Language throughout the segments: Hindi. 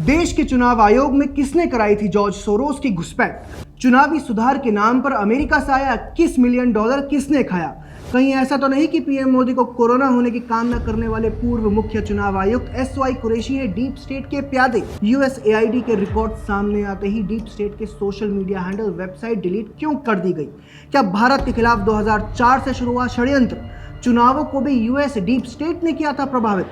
देश के चुनाव आयोग में किसने कराई थी जॉर्ज सोरोस की घुसपैठ? चुनावी सुधार के नाम पर अमेरिका से आया $21 मिलियन किसने खाया? कहीं ऐसा तो नहीं कि पीएम मोदी को कोरोना होने की कामना करने वाले पूर्व मुख्य चुनाव आयुक्त एसवाई कुरैशी है डीप स्टेट के प्यादे? यूएसएआईडी के रिकॉर्ड सामने आते ही डीप स्टेट के social media handle website delete क्यों कर दी गई? क्या भारत के खिलाफ 2004 से शुरू हुआ षड्यंत्र चुनावों को भी यूएस डीप स्टेट ने किया था प्रभावित?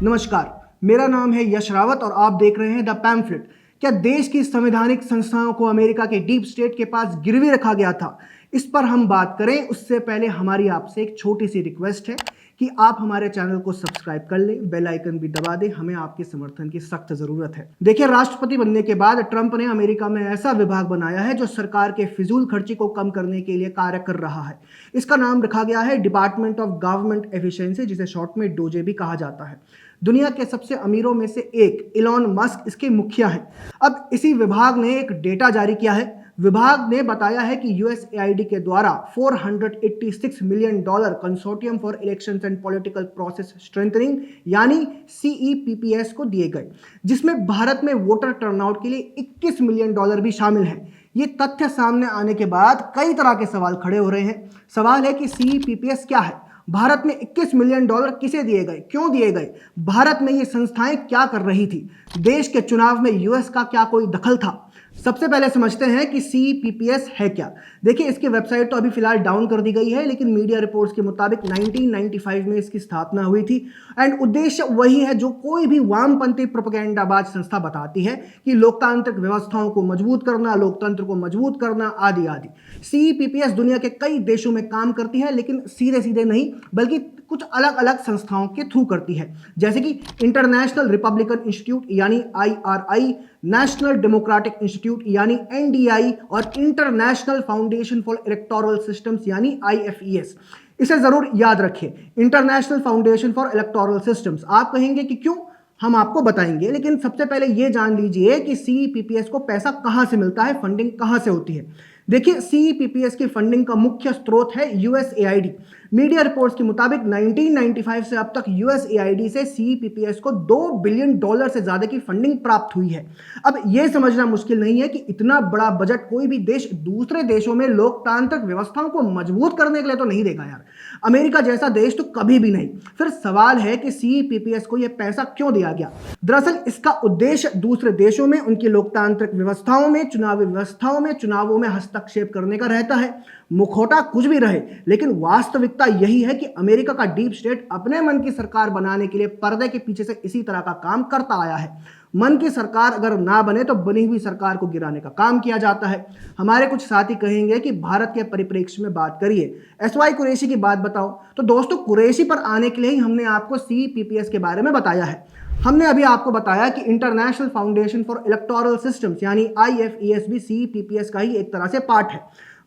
नमस्कार, मेरा नाम है यश रावत और आप देख रहे हैं द पैम्फलेट। क्या देश की संवैधानिक संस्थाओं को अमेरिका के डीप स्टेट के पास गिरवी रखा गया था? इस पर हम बात करें उससे पहले हमारी आपसे एक छोटी सी रिक्वेस्ट है कि आप हमारे चैनल को सब्सक्राइब कर लें, बेल आइकन भी दबा दें। हमें आपके समर्थन की सख्त जरूरत है। देखिए, राष्ट्रपति बनने के बाद ट्रंप ने अमेरिका में ऐसा विभाग बनाया है जो सरकार के फिजूल खर्ची को कम करने के लिए कार्य कर रहा है। इसका नाम रखा गया है डिपार्टमेंट ऑफ गवर्नमेंट एफिशिएंसी, जिसे शॉर्ट में डोजे भी कहा जाता है। दुनिया के सबसे अमीरों में से एक इलॉन मस्क इसके मुखिया हैं। अब इसी विभाग ने एक डेटा जारी किया है। विभाग ने बताया है कि यूएसएआईडी के द्वारा $486 million consortium for elections and political process strengthening यानी CEPPS को दिए गए, जिसमें भारत में वोटर टर्नआउट के लिए $21 मिलियन भी शामिल है। ये तथ्य सामने आने के बाद कई तरह के सवाल खड़े हो रहे हैं। सवाल है कि CEPPS क्या है? भारत में $21 मिलियन किसे दिए गए, क्यों दिए गए? भारत में ये संस्थाएं क्या कर रही थी? देश के चुनाव में यूएस का क्या कोई दखल था? सबसे पहले समझते हैं कि CEPPS है क्या। देखिए, इसकी वेबसाइट तो अभी फिलहाल डाउन कर दी गई है, लेकिन मीडिया रिपोर्ट्स के मुताबिक 1995 में इसकी स्थापना हुई थी एंड उद्देश्य वही है जो कोई भी वामपंथी प्रोपेगेंडाबाज संस्था बताती है कि लोकतांत्रिक व्यवस्थाओं को मजबूत करना, लोकतंत्र को मजबूत करना आदि आदि। CEPPS दुनिया के कई देशों में काम करती है, लेकिन सीधे सीधे नहीं बल्कि कुछ अलग अलग संस्थाओं के थ्रू करती है, जैसे कि इंटरनेशनल रिपब्लिकन इंस्टीट्यूट यानी IRI, नेशनल डेमोक्रेटिक इंस्टीट्यूट यानी NDI और international foundation for electoral systems यानी IFES। इसे जरूर याद रखिए, international foundation for electoral systems. आप कहेंगे कि क्यों? हम आपको बताएंगे, लेकिन सबसे पहले यह जान लीजिए कि CEPPS को पैसा कहां से मिलता है, फंडिंग कहां से होती है। देखिए, CEPPS की फंडिंग का मुख्य स्रोत है यूएसएआईडी। मीडिया रिपोर्ट्स के मुताबिक 1995 से अब तक यूएसएआईडी से CEPPS को $2 बिलियन से ज्यादा की फंडिंग प्राप्त हुई है। अब यह समझना मुश्किल नहीं है कि इतना बड़ा बजट कोई भी देश दूसरे देशों में लोकतांत्रिक व्यवस्थाओं को मजबूत करने के लिए तो नहीं देगा यार। अमेरिका जैसा देश तो कभी भी नहीं। फिर सवाल है कि CEPPS को यह पैसा क्यों दिया गया? दरअसल इसका उद्देश्य दूसरे देशों में उनकी लोकतांत्रिक व्यवस्थाओं में, चुनावी व्यवस्थाओं में, चुनावों में हस्तक्षेप करने का रहता है। मुखौटा कुछ भी रहे, लेकिन वास्तविकता यही है कि अमेरिका का डीप स्टेट अपने मन की सरकार बनाने के लिए पर्दे के पीछे से इसी तरह का काम करता आया है। मन की सरकार अगर ना बने तो बनी हुई सरकार को गिराने का काम किया जाता है। हमारे कुछ साथी कहेंगे कि भारत के परिप्रेक्ष्य में बात करिए, एसवाई कुरैशी की बात बताओ। तो दोस्तों, कुरैशी पर आने के लिए ही हमने आपको CEPPS के बारे में बताया है। हमने अभी आपको बताया कि international foundation for electoral systems यानी IFES भी CEPPS का ही एक तरह से पार्ट है।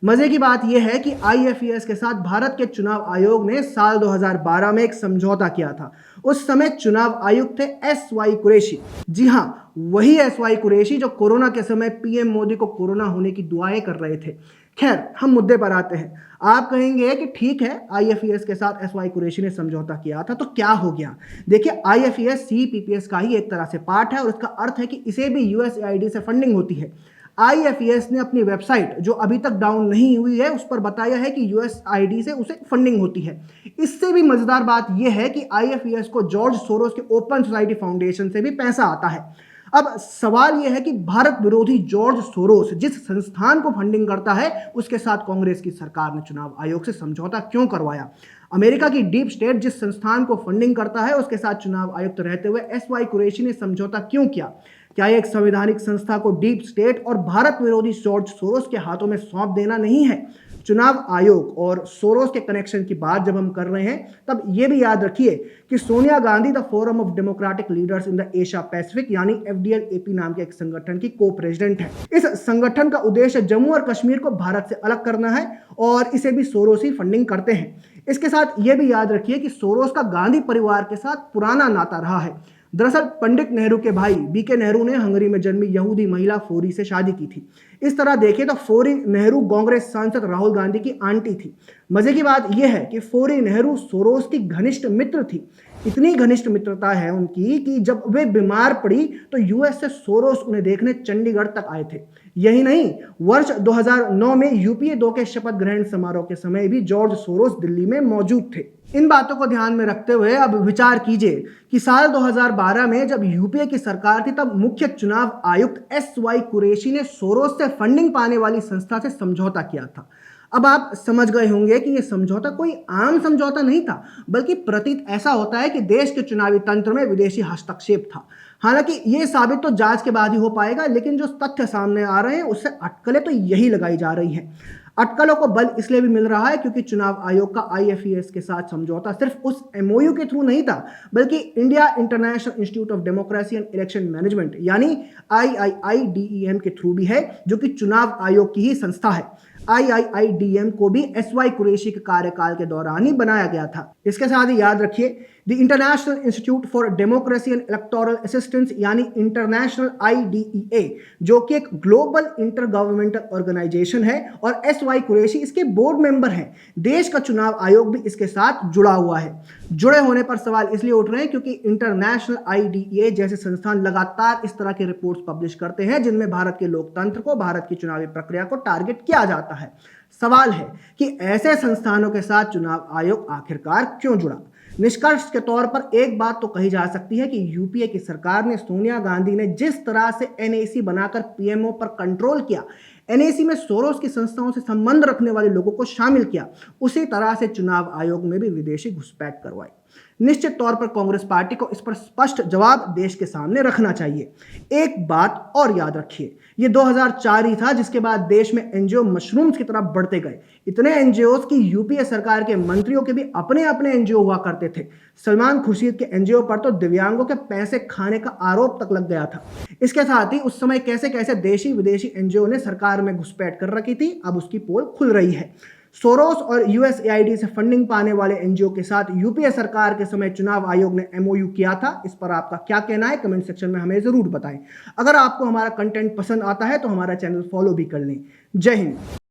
मजे की बात यह है कि IFES के साथ भारत के चुनाव आयोग ने साल 2012 में एक समझौता किया था। उस समय चुनाव आयुक्त थे एसवाई कुरैशी। जी हां, वही एसवाई कुरैशी जो कोरोना के समय पीएम मोदी को कोरोना होने की दुआएं कर रहे थे। खैर, हम मुद्दे पर आते हैं। आप कहेंगे कि ठीक है, IFES के साथ एसवाई कुरैशी ने समझौता किया था तो क्या हो गया? देखिए, IFES CEPPS का ही एक तरह से पार्ट है और इसका अर्थ है कि इसे भी यूएसएआईडी से फंडिंग होती है। IFES ने अपनी वेबसाइट, जो अभी तक डाउन नहीं हुई है, उस पर बताया है कि यूएसआईडी से उसे फंडिंग होती है। इससे भी मजेदार बात यह है कि IFES को जॉर्ज सोरोस के ओपन सोसाइटी फाउंडेशन से भी पैसा आता है। अब सवाल यह है कि भारत विरोधी जॉर्ज सोरोस जिस संस्थान को फंडिंग करता है, उसके साथ कांग्रेस की सरकार ने चुनाव आयोग से समझौता क्यों करवाया? अमेरिका की डीप स्टेट जिस संस्थान को फंडिंग करता है, उसके साथ चुनाव आयुक्त रहते हुए एसवाई कुरैशी ने समझौता क्यों किया? क्या एक संवैधानिक संस्था को डीप स्टेट और भारत विरोधी जॉर्ज सोरोस के हाथों में सौंप देना नहीं है? चुनाव आयोग और सोरोस के कनेक्शन की बात जब हम कर रहे हैं, तब यह भी याद रखिए कि Sonia Gandhi the forum of democratic leaders in the Asia Pacific यानी FDL-AP नाम के एक संगठन की को प्रेसिडेंट है। इस संगठन का उद्देश्य जम्मू और कश्मीर को भारत से अलग करना है और इसे भी सोरोस ही फंडिंग करते हैं। इसके साथ यह भी याद रखिए कि सोरोस का गांधी परिवार के साथ पुराना नाता रहा है। दरअसल पंडित नेहरू के भाई BK नेहरू ने हंगरी में जन्मी यहूदी महिला फोरी से शादी की थी। इस तरह देखें तो फोरी नेहरू कांग्रेस सांसद राहुल गांधी की आंटी थी। मजे की बात यह है कि फोरी नेहरू सोरोस की घनिष्ठ मित्र थी। इतनी घनिष्ठ मित्रता है उनकी कि जब वे बीमार पड़ी तो यूएस से सोरोस उन्हें देखने चंडीगढ़ तक आए थे। यही नहीं, वर्ष 2009 में यूपीए 2 के शपथ ग्रहण समारोह के समय भी जॉर्ज सोरोस दिल्ली में मौजूद थे। इन बातों को ध्यान में रखते हुए अब विचार कीजिए कि साल 2012 में जब यूपीए की सरकार थी तब मुख्य चुनाव आयुक्त एस वाई कुरैशी ने सोरोस से फंडिंग पाने वाली संस्था से समझौता किया था। अब आप समझ गए होंगे कि यह समझौता कोई आम समझौता नहीं था, बल्कि प्रतीत ऐसा होता है कि देश के चुनावी तंत्र में विदेशी हस्तक्षेप था। हालांकि यह साबित तो जांच के बाद ही हो पाएगा, लेकिन जो तथ्य सामने आ रहे हैं उससे अटकलें तो यही लगाई जा रही हैं। अटकलों को बल इसलिए भी मिल रहा है क्योंकि चुनाव आयोग का आईएफईएस के साथ समझौता सिर्फ उस एमओयू के थ्रू नहीं था, बल्कि India international institute of democracy and election management यानी IIIDEM के थ्रू भी है, जो कि चुनाव आयोग की ही संस्था है। IIIDEM को भी एस वाई कुरैशी के कार्यकाल के दौरान ही बनाया गया था। इसके साथ ही याद रखिए, the international institute for democracy and electoral assistance यानी इंटरनेशनल IDEA, जो कि एक ग्लोबल इंटर गवर्नमेंटल ऑर्गेनाइजेशन है और एस वाई कुरैशी इसके बोर्ड मेंबर हैं। देश का चुनाव आयोग भी इसके साथ जुड़ा हुआ है। जुड़े होने पर सवाल इसलिए उठ रहे हैं क्योंकि इंटरनेशनल IDEA जैसे संस्थान लगातार इस तरह के रिपोर्ट्स पब्लिश करते हैं जिनमें भारत के लोकतंत्र को, भारत की चुनावी प्रक्रिया को टारगेट किया जाता है। सवाल है कि ऐसे संस्थानों के साथ चुनाव आयोग आखिरकार क्यों जुड़ा। निष्कर्ष के तौर पर एक बात तो कही जा सकती है कि यूपीए की सरकार ने, सोनिया गांधी ने जिस तरह से NAC बनाकर पीएमओ पर कंट्रोल किया, NAC में सोरोस की संस्थाओं से संबंध रखने वाले लोगों को शामिल किया, उसी तरह से चुनाव आयोग में भी विदेशी घुसपैठ करवाई। निश्चित तौर पर कांग्रेस पार्टी को इस पर स्पष्ट जवाब देश के सामने रखना चाहिए। एक बात और याद रखिए, ये 2004 ही था जिसके बाद देश में एनजीओ मशरूम्स की तरफ बढ़ते गए। इतने एनजीओस की यूपीए सरकार के मंत्रियों के भी अपने अपने एनजीओ हुआ करते थे। सलमान खुर्शीद के एनजीओ पर तो दिव्यांगों के पैसे खाने का आरोप तक लग गया था। इसके साथ ही उस समय कैसे कैसे देशी विदेशी एनजीओ ने सरकार में घुसपैठ कर रखी थी, अब उसकी पोल खुल रही है। सोरोस और USAID से फंडिंग पाने वाले एनजीओ के साथ यूपीए सरकार के समय चुनाव आयोग ने MOU किया था। इस पर आपका क्या कहना है, कमेंट सेक्शन में हमें जरूर बताएं। अगर आपको हमारा कंटेंट पसंद आता है तो हमारा चैनल फॉलो भी कर लें। जय हिंद।